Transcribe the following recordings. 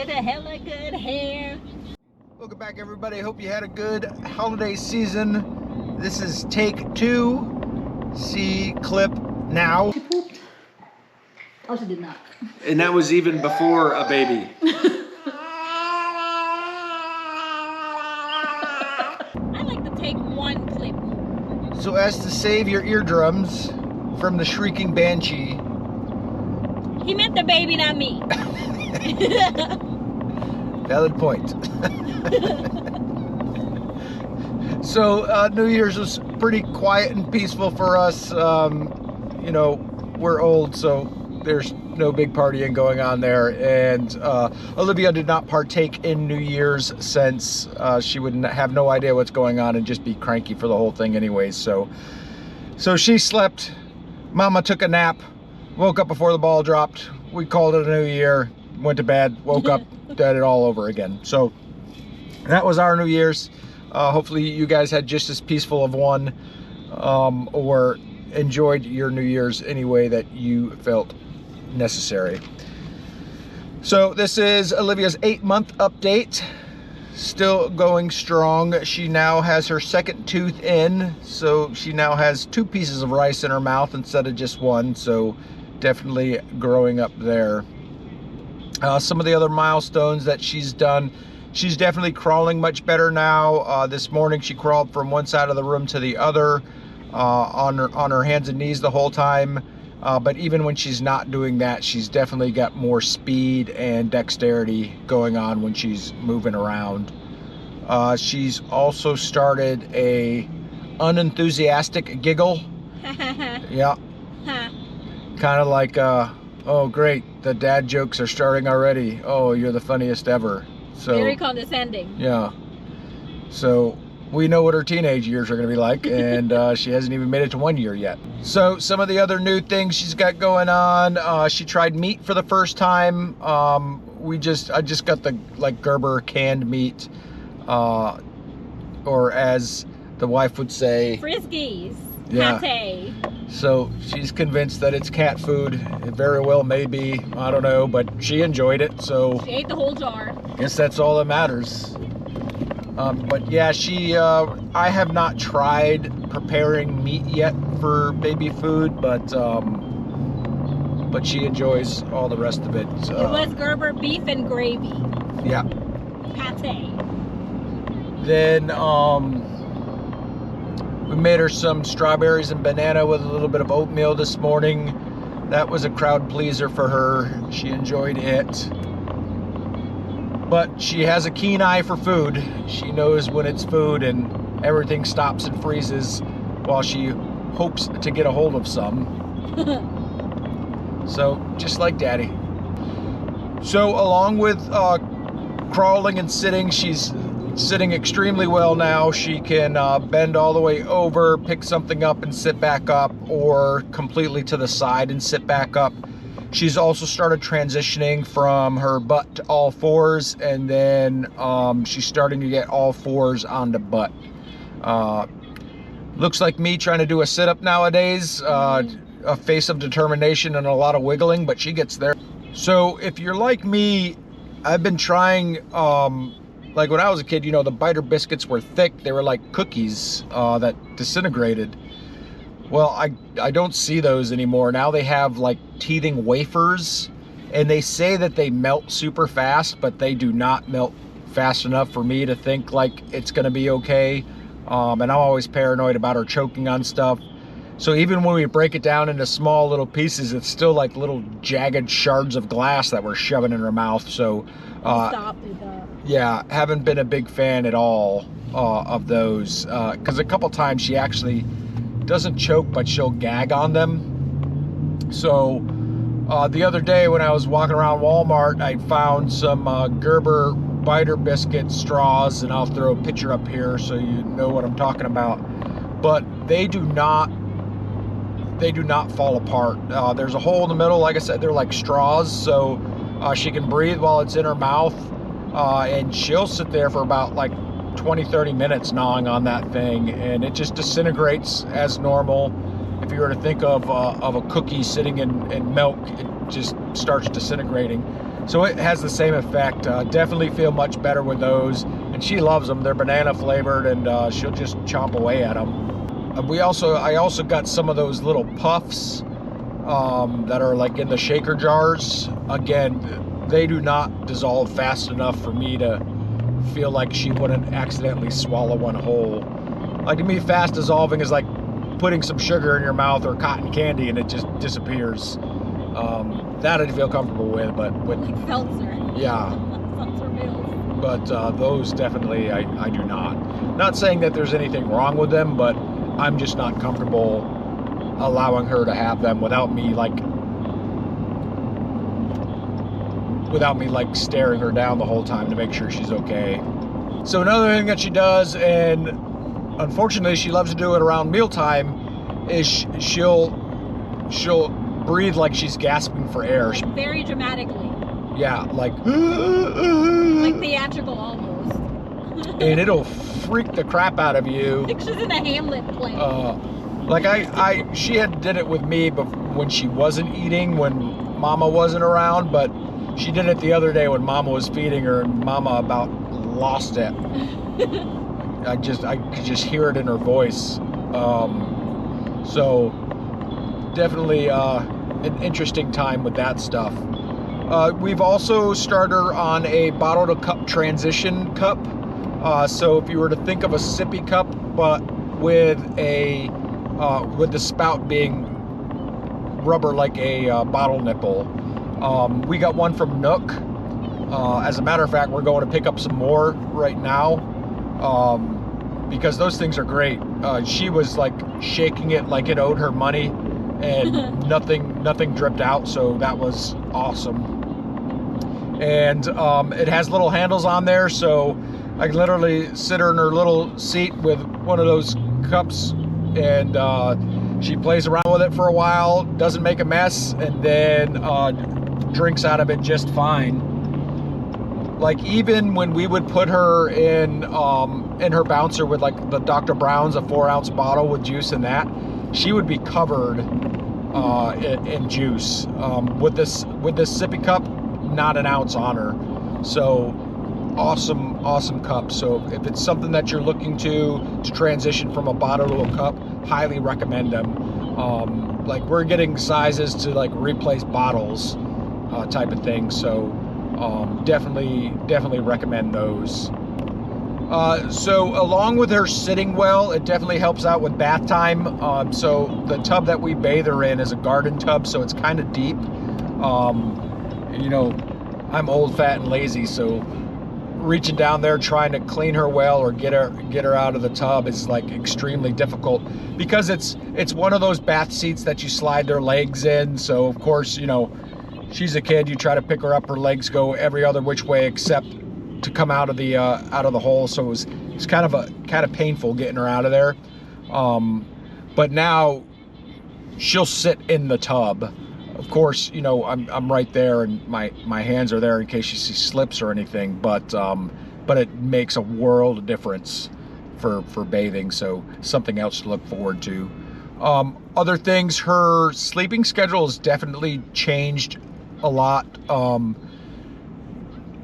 good, hella good hair. Welcome back, everybody. Hope you had a good holiday season. This is take 2. See clip now. She pooped. Oh, she did not. And that was even before a baby. I like to take one clip more. So as to save your eardrums from the shrieking banshee. He meant the baby, not me. Valid point. So New Year's was pretty quiet and peaceful for us. You know, we're old, so there's no big partying going on there. And Olivia did not partake in New Year's since she would have no idea what's going on and just be cranky for the whole thing anyways. So she slept. Mama took a nap. Woke up before the ball dropped. We called it a new year. Went to bed. Woke up. Did it all over again. So that was our New Year's. Hopefully you guys had just as peaceful of one, or enjoyed your New Year's any way that you felt necessary. So this is Olivia's 8-month update. Still going strong. She now has her second tooth in, so she now has 2 pieces of rice in her mouth instead of just one. So definitely growing up there. Some of the other milestones that she's done, she's definitely crawling much better now. This morning she crawled from one side of the room to the other on her hands and knees the whole time. But even when she's not doing that, she's definitely got more speed and dexterity going on when she's moving around. She's also started a unenthusiastic giggle. Yeah. Kind of like, oh great, the dad jokes are starting already. Oh, you're the funniest ever. So very condescending. Yeah. So we know what her teenage years are going to be like, and she hasn't even made it to 1 year yet. So some of the other new things she's got going on, she tried meat for the first time. I just got the Gerber canned meat, or as the wife would say, Friskies. Yeah. Pate. So she's convinced that it's cat food. It very well may be. I don't know, but she enjoyed it. So she ate the whole jar. I guess that's all that matters. But yeah, I have not tried preparing meat yet for baby food, but she enjoys all the rest of it. It was Gerber beef and gravy. Yeah. Pate. Then we made her some strawberries and banana with a little bit of oatmeal this morning. That was a crowd pleaser for her. She enjoyed it. But she has a keen eye for food. She knows when it's food, and everything stops and freezes while she hopes to get a hold of some. So, just like Daddy. So, along with crawling and sitting, she's sitting extremely well now. She can bend all the way over, pick something up and sit back up, or completely to the side and sit back up. She's also started transitioning from her butt to all fours, and then she's starting to get all fours onto butt. Looks like me trying to do a sit-up nowadays. A face of determination and a lot of wiggling, but she gets there. So if you're like me, I've been trying, like when I was a kid, you know, the biter biscuits were thick. They were like cookies that disintegrated. Well, I don't see those anymore. Now they have like teething wafers, and they say that they melt super fast, but they do not melt fast enough for me to think like it's gonna be okay. And I'm always paranoid about her choking on stuff. So even when we break it down into small little pieces, it's still like little jagged shards of glass that we're shoving in her mouth. So yeah, haven't been a big fan at all of those, because a couple times she actually doesn't choke, but she'll gag on them. So the other day when I was walking around Walmart, I found some Gerber biter biscuit straws, and I'll throw a picture up here so you know what I'm talking about. But they do not fall apart. There's a hole in the middle. Like I said, they're like straws, so she can breathe while it's in her mouth, and she'll sit there for about like 20-30 minutes gnawing on that thing, and it just disintegrates as normal. If you were to think of a cookie sitting in milk, it just starts disintegrating. So it has the same effect. Definitely feel much better with those, and she loves them. They're banana flavored, and she'll just chomp away at them. I also got some of those little puffs that are like in the shaker jars. Again, they do not dissolve fast enough for me to feel like she wouldn't accidentally swallow one whole. Like, to me, fast dissolving is like putting some sugar in your mouth or cotton candy and it just disappears. That I'd feel comfortable with, but like seltzer. Yeah. Seltzer pills. But those definitely I do not. Not saying that there's anything wrong with them, but I'm just not comfortable allowing her to have them without me like staring her down the whole time to make sure she's okay. So another thing that she does, and unfortunately she loves to do it around mealtime, is she'll breathe like she's gasping for air. Like very dramatically. Yeah, like theatrical almost. And it'll freak the crap out of you. Like she's in a Hamlet play. Like she had did it with me, but when she wasn't eating, when Mama wasn't around, but she did it the other day when Mama was feeding her, and Mama about lost it. I could just hear it in her voice. So definitely an interesting time with that stuff. We've also started her on a bottle to cup transition cup. So if you were to think of a sippy cup, but with the spout being rubber like a bottle nipple. We got one from Nook. As a matter of fact, we're going to pick up some more right now because those things are great. She was like shaking it like it owed her money, and nothing dripped out, so that was awesome. And it has little handles on there, so I can literally sit her in her little seat with one of those cups, and she plays around with it for a while, doesn't make a mess, and then drinks out of it just fine. Like, even when we would put her in her bouncer with like the Dr. Brown's, a 4-ounce bottle with juice in that, she would be covered in juice. With this sippy cup, not an ounce on her. So awesome cup. So if it's something that you're looking to transition from a bottle to a cup, highly recommend them. Like, we're getting sizes to like replace bottles type of thing, so definitely recommend those. So along with her sitting well, it definitely helps out with bath time. So the tub that we bathe her in is a garden tub, so it's kind of deep. You know, I'm old, fat, and lazy, so reaching down there trying to clean her well or get her out of the tub is like extremely difficult, because it's one of those bath seats that you slide their legs in. So of course, you know, she's a kid, you try to pick her up, her legs go every other which way except to come out of the hole. So it's kind of painful getting her out of there. But now she'll sit in the tub. Of course, you know, I'm right there, and my hands are there in case she slips or anything. But it makes a world of difference for bathing. So something else to look forward to. Other things, her sleeping schedule has definitely changed a lot.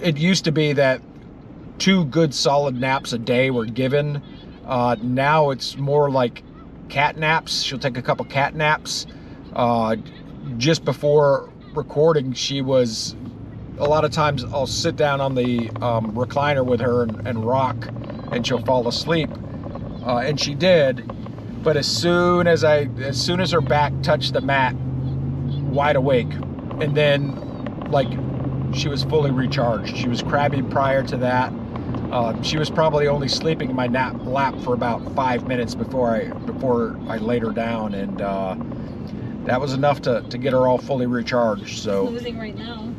It used to be that 2 good solid naps a day were given. Now it's more like cat naps. She'll take a couple cat naps. Just before recording, she was, a lot of times I'll sit down on the recliner with her and rock, and she'll fall asleep. And she did, but as soon as her back touched the mat, wide awake, and then like she was fully recharged. She was crabby prior to that. She was probably only sleeping in my lap for about 5 minutes before I laid her down, and that was enough to get her all fully recharged. So losing right now.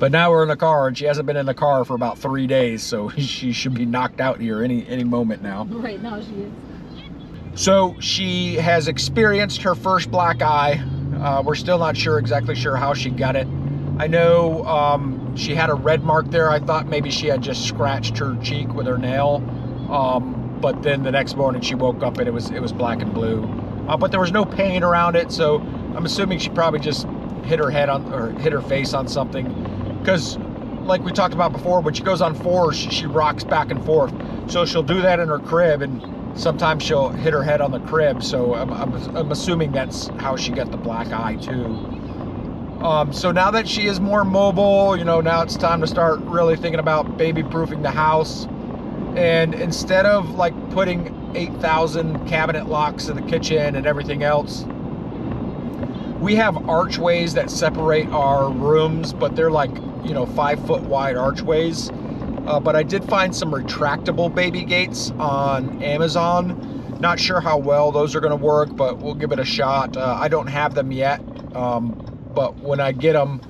But now we're in the car, and she hasn't been in the car for about 3 days, so she should be knocked out here any moment now. Right now she is. So she has experienced her first black eye. We're still not exactly sure how she got it. I know she had a red mark there. I thought maybe she had just scratched her cheek with her nail. But then the next morning she woke up and it was black and blue. But there was no pain around it, so I'm assuming she probably just hit her head on, or hit her face on something. because like we talked about before, when she goes on fours, she rocks back and forth. So she'll do that in her crib, and sometimes she'll hit her head on the crib. So I'm assuming that's how she got the black eye too. So now that she is more mobile, you know, now it's time to start really thinking about baby-proofing the house. And instead of like putting 8,000 cabinet locks in the kitchen and everything else, we have archways that separate our rooms, but they're like, you know, 5-foot wide archways. But I did find some retractable baby gates on Amazon. Not sure how well those are going to work, but we'll give it a shot. I don't have them yet, but when I get them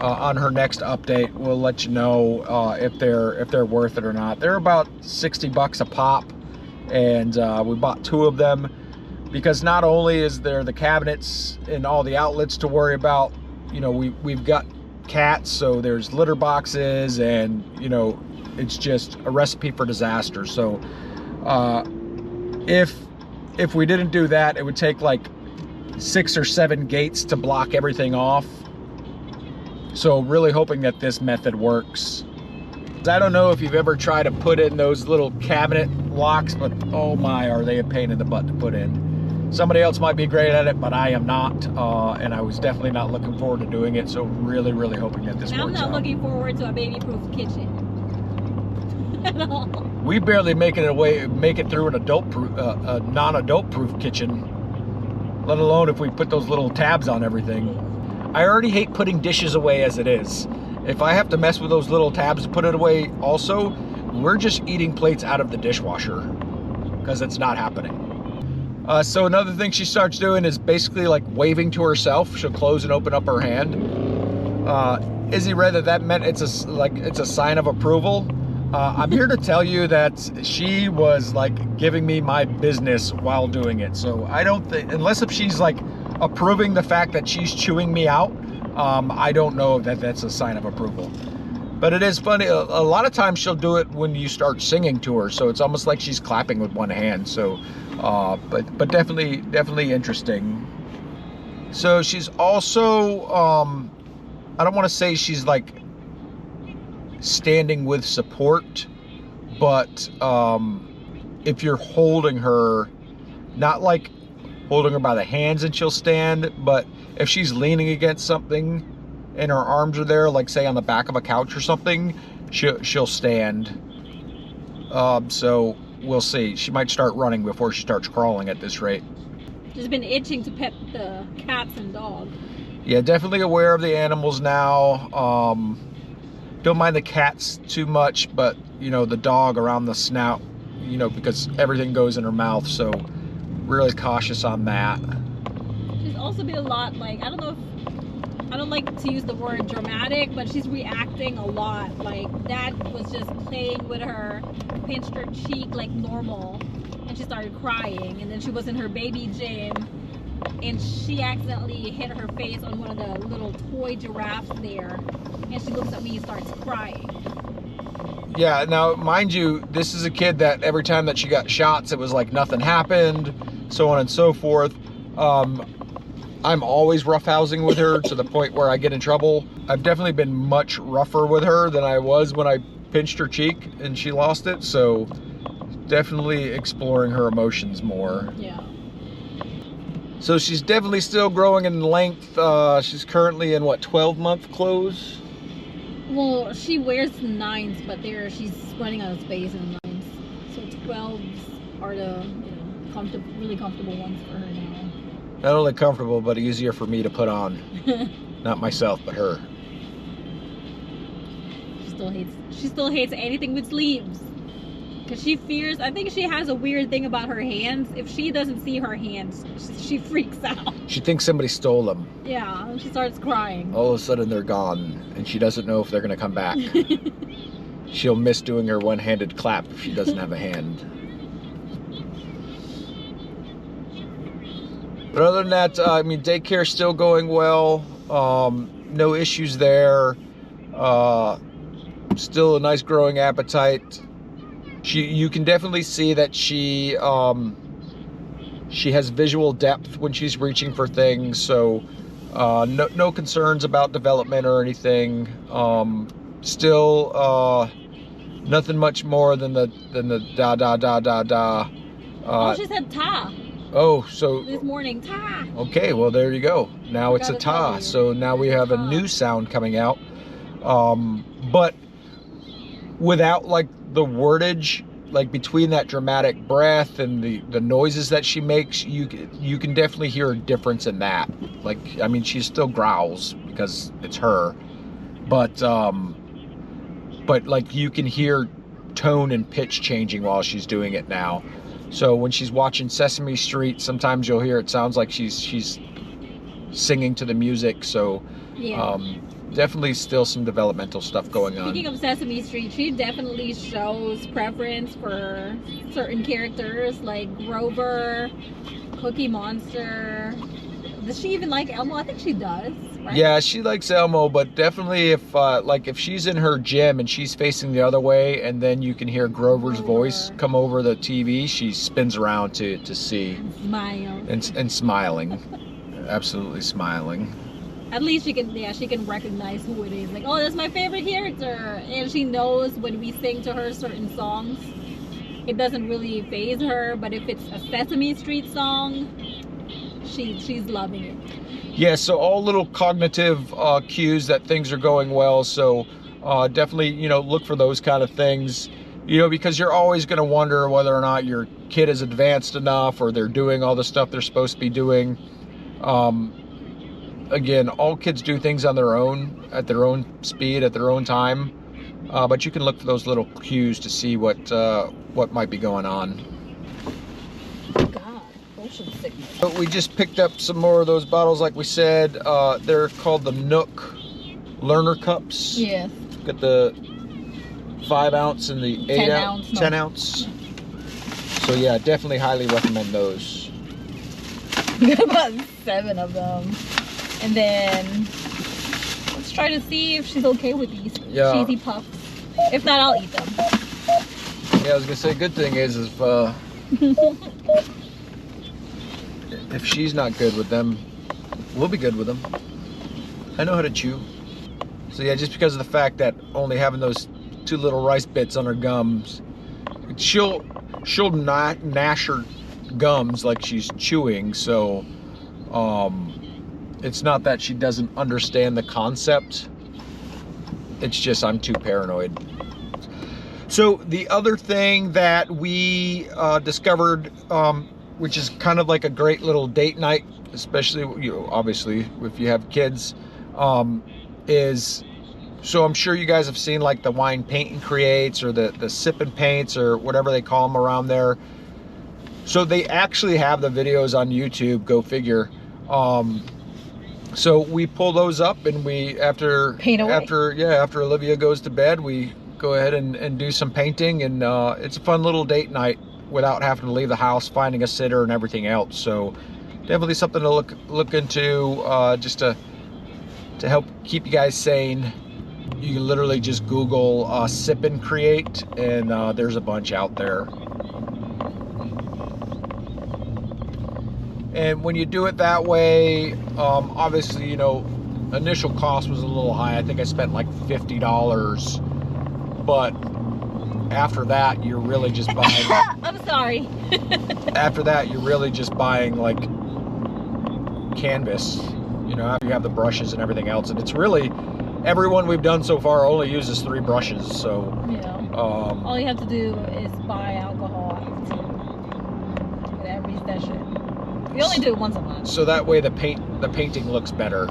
on her next update, we'll let you know if they're worth it or not. They're about 60 bucks a pop, and we bought 2 of them because not only is there the cabinets and all the outlets to worry about, you know, we've got cats, so there's litter boxes, and you know, it's just a recipe for disaster. So if we didn't do that, it would take like 6 or 7 gates to block everything off. So really hoping that this method works. I don't know if you've ever tried to put in those little cabinet locks, but oh my, are they a pain in the butt to put in. Somebody else might be great at it, but I am not, and I was definitely not looking forward to doing it. So really hoping that this works out. I'm not looking forward to a baby-proof kitchen at all. We barely make it through an adult-proof, non-adult-proof kitchen, let alone if we put those little tabs on everything. I already hate putting dishes away as it is. If I have to mess with those little tabs to put it away also, we're just eating plates out of the dishwasher because it's not happening. So another thing she starts doing is basically like waving to herself. She'll close and open up her hand. Izzy read that meant it's a sign of approval. I'm here to tell you that she was like giving me my business while doing it. So I don't think, unless if she's like approving the fact that she's chewing me out, I don't know that that's a sign of approval. But it is funny, a lot of times she'll do it when you start singing to her, so it's almost like she's clapping with one hand. So but definitely interesting. So she's also I don't want to say she's like standing with support, but if you're holding her, not like holding her by the hands and she'll stand, but if she's leaning against something and her arms are there, like say on the back of a couch or something, she'll stand. So we'll see. She might start running before she starts crawling at this rate. She's been itching to pet the cats and dog. Yeah, definitely aware of the animals now. Don't mind the cats too much, but you know, the dog around the snout, you know, because everything goes in her mouth, so really cautious on that. She's also been a lot like, I don't like to use the word dramatic, but she's reacting a lot. Like Dad was just playing with her, pinched her cheek like normal, and she started crying. And then she was in her baby gym, and she accidentally hit her face on one of the little toy giraffes there, and she looks at me and starts crying. Yeah, now mind you, this is a kid that every time that she got shots, it was like nothing happened, so on and so forth. I'm always roughhousing with her to the point where I get in trouble. I've definitely been much rougher with her than I was when I pinched her cheek and she lost it, so definitely exploring her emotions more. Yeah. So she's definitely still growing in length. She's currently in what, 12-month clothes? Well, she wears 9s, but she's running out of space in 9s. So 12s are the, you know, really comfortable ones for her now. Not only comfortable, but easier for me to put on. Not myself, but her. She still hates anything with sleeves. Because she fears, I think she has a weird thing about her hands. If she doesn't see her hands, she freaks out. She thinks somebody stole them. Yeah, and she starts crying. All of a sudden they're gone, and she doesn't know if they're going to come back. She'll miss doing her one-handed clap if she doesn't have a hand. But other than that, I mean, daycare's still going well. No issues there. Still a nice growing appetite. You can definitely see that she has visual depth when she's reaching for things. So No concerns about development or anything. Still nothing much more than the da da da da da. Oh, she said ta. Oh, so this morning, ta. Okay, well there you go. Now it's a ta. So now we have a new sound coming out. But without like the wordage, like between that dramatic breath and the noises that she makes, you can definitely hear a difference in that. Like, I mean, she still growls because it's her, but like you can hear tone and pitch changing while she's doing it now. So when she's watching Sesame Street, sometimes you'll hear it sounds like she's singing to the music. So yeah. Definitely still some developmental stuff going on. Speaking of Sesame Street, she definitely shows preference for certain characters like Grover, Cookie Monster. Does she even like Elmo? I think she does, right? Yeah, she likes Elmo, but definitely if she's in her gym and she's facing the other way, and then you can hear Grover's voice come over the TV, she spins around to see. Smile. And smiling. Absolutely smiling. At least she can recognize who it is. Like, oh, that's my favorite character. And she knows when we sing to her certain songs, it doesn't really faze her. But if it's a Sesame Street song, she's loving it. Yeah, so all little cognitive cues that things are going well. So definitely, look for those kind of things, because you're always going to wonder whether or not your kid is advanced enough or they're doing all the stuff they're supposed to be doing. Again, all kids do things on their own, at their own speed, at their own time. But you can look for those little cues to see what might be going on. God, ocean sickness. But we just picked up some more of those bottles, like we said. They're called the Nook Learner Cups. Yeah. Got the 5 ounce and the 8 ounce, 10 ounce. So yeah, definitely highly recommend those. We got about 7 of them. And then let's try to see if she's okay with these cheesy puffs. If not, I'll eat them. Yeah, I was gonna say, good thing is if she's not good with them, we'll be good with them. I know how to chew. So yeah, just because of the fact that only having those 2 little rice bits on her gums, she'll not gnash her gums like she's chewing. So it's not that she doesn't understand the concept. It's just I'm too paranoid. So the other thing that we discovered, which is kind of like a great little date night, especially obviously if you have kids, is, so I'm sure you guys have seen like the wine paint and creates or the sip and paints or whatever they call them around there. So they actually have the videos on YouTube, go figure. So we pull those up and we, after Olivia goes to bed, we go ahead and do some painting, and it's a fun little date night without having to leave the house, finding a sitter and everything else. So definitely something to look into, just to help keep you guys sane. You can literally just Google sip and create, and there's a bunch out there. And when you do it that way, obviously, initial cost was a little high. I think I spent like $50, but after that, you're really just buying. I'm sorry. After that, you're really just buying like canvas. After you have the brushes and everything else, and it's really, everyone we've done so far only uses 3 brushes. So all you have to do is buy alcohol with every session. You only do it once a month. So that way the painting looks better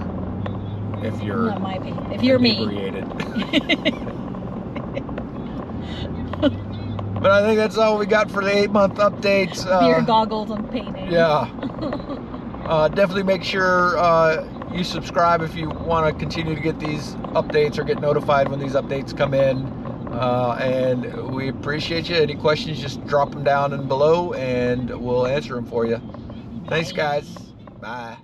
if you're not my paint. If you're me. But I think that's all we got for the 8-month updates. Beer goggles and painting. Yeah. Definitely make sure you subscribe if you want to continue to get these updates or get notified when these updates come in. And we appreciate you. Any questions, just drop them down and below and we'll answer them for you. Thanks, guys. Bye.